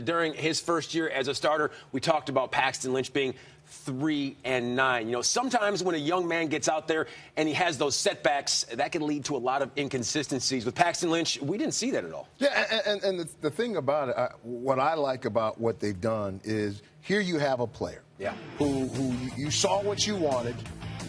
During his first year as a starter, we talked about Paxton Lynch being 3-9. You know, sometimes when a young man gets out there and he has those setbacks, that can lead to a lot of inconsistencies. With Paxton Lynch, we didn't see that at all. Yeah, and the thing about it, what I like about what they've done is here you have a player who you saw what you wanted.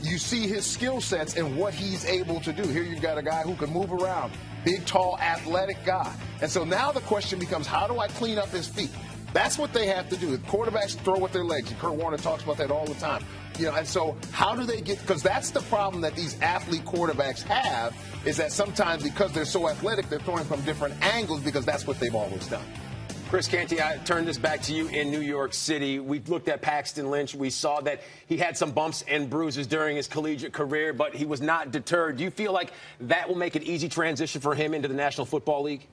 You see his skill sets and what he's able to do. Here you've got a guy who can move around, big, tall, athletic guy. And so now the question becomes, how do I clean up his feet? That's what they have to do. Quarterbacks throw with their legs. Kurt Warner talks about that all the time. You know, and so how do they get – because that's the problem that these athlete quarterbacks have, is that sometimes because they're so athletic, they're throwing from different angles because that's what they've always done. Chris Canty, I turn this back to you in New York City. We looked at Paxton Lynch. We saw that he had some bumps and bruises during his collegiate career, but he was not deterred. Do you feel like that will make an easy transition for him into the National Football League?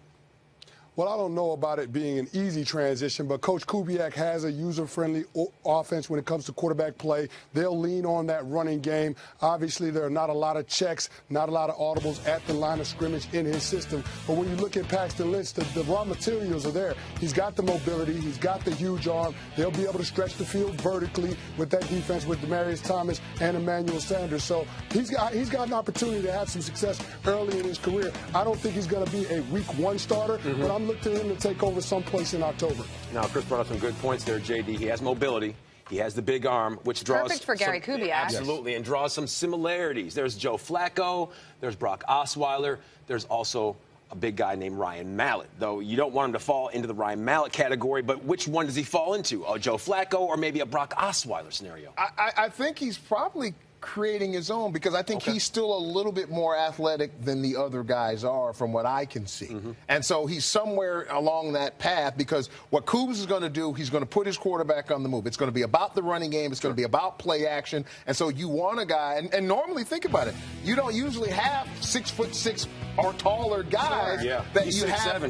Well, I don't know about it being an easy transition, but Coach Kubiak has a user-friendly offense when it comes to quarterback play. They'll lean on that running game. Obviously, there are not a lot of checks, not a lot of audibles at the line of scrimmage in his system. But when you look at Paxton Lynch, the raw materials are there. He's got the mobility. He's got the huge arm. They'll be able to stretch the field vertically with that defense with Demaryius Thomas and Emmanuel Sanders. So he's got an opportunity to have some success early in his career. I don't think he's going to be a week one starter, but I'm look to him to take over someplace in October. Now, Chris brought up some good points there, JD. He has mobility. He has the big arm, which draws... Perfect for Gary Kubiak. Absolutely, yes. And draws some similarities. There's Joe Flacco. There's Brock Osweiler. There's also a big guy named Ryan Mallett, though you don't want him to fall into the Ryan Mallett category, but which one does he fall into? A Joe Flacco or maybe a Brock Osweiler scenario? I think he's probably creating his own because I think he's still a little bit more athletic than the other guys are from what I can see. And so he's somewhere along that path because what Kubes is going to do, he's going to put his quarterback on the move. It's going to be about the running game. It's going to be about play action. And so you want a guy, and normally think about it, you don't usually have 6'6" or taller guys that you have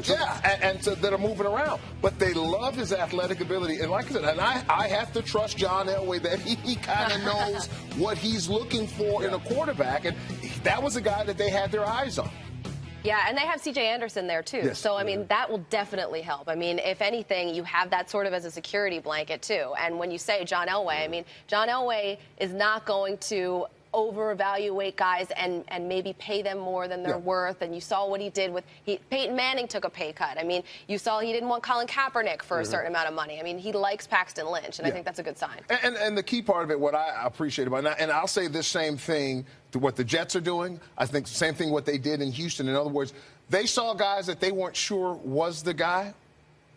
and so that are moving around. But they love his athletic ability. And like I said, and I have to trust John Elway that he kind of knows what he's looking for in a quarterback, and that was a guy that they had their eyes on. Yeah, and they have C.J. Anderson there, too. Yes. So, I mean, that will definitely help. I mean, if anything, you have that sort of as a security blanket, too. And when you say John Elway, I mean, John Elway is not going to over-evaluate guys and maybe pay them more than they're worth. And you saw what he did with Peyton Manning took a pay cut. I mean, you saw he didn't want Colin Kaepernick for a certain amount of money. I mean, he likes Paxton Lynch, and I think that's a good sign. And the key part of it, what I appreciate about it, and I'll say this same thing to what the Jets are doing. I think the same thing what they did in Houston. In other words, they saw guys that they weren't sure was the guy.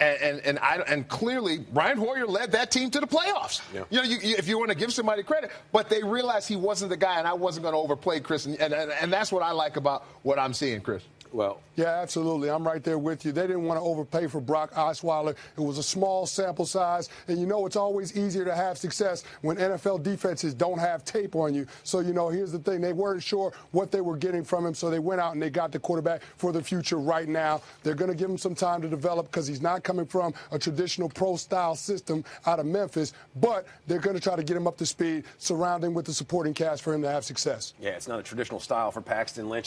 And clearly, Brian Hoyer led that team to the playoffs. Yeah. You know, if you want to give somebody credit, but they realized he wasn't the guy, and I wasn't going to overplay Chris. And that's what I like about what I'm seeing, Chris. Well, yeah, absolutely. I'm right there with you. They didn't want to overpay for Brock Osweiler. It was a small sample size. And, you know, it's always easier to have success when NFL defenses don't have tape on you. So, you know, here's the thing. They weren't sure what they were getting from him, so they went out and they got the quarterback for the future right now. They're going to give him some time to develop because he's not coming from a traditional pro-style system out of Memphis. But they're going to try to get him up to speed, surround him with the supporting cast for him to have success. Yeah, it's not a traditional style for Paxton Lynch.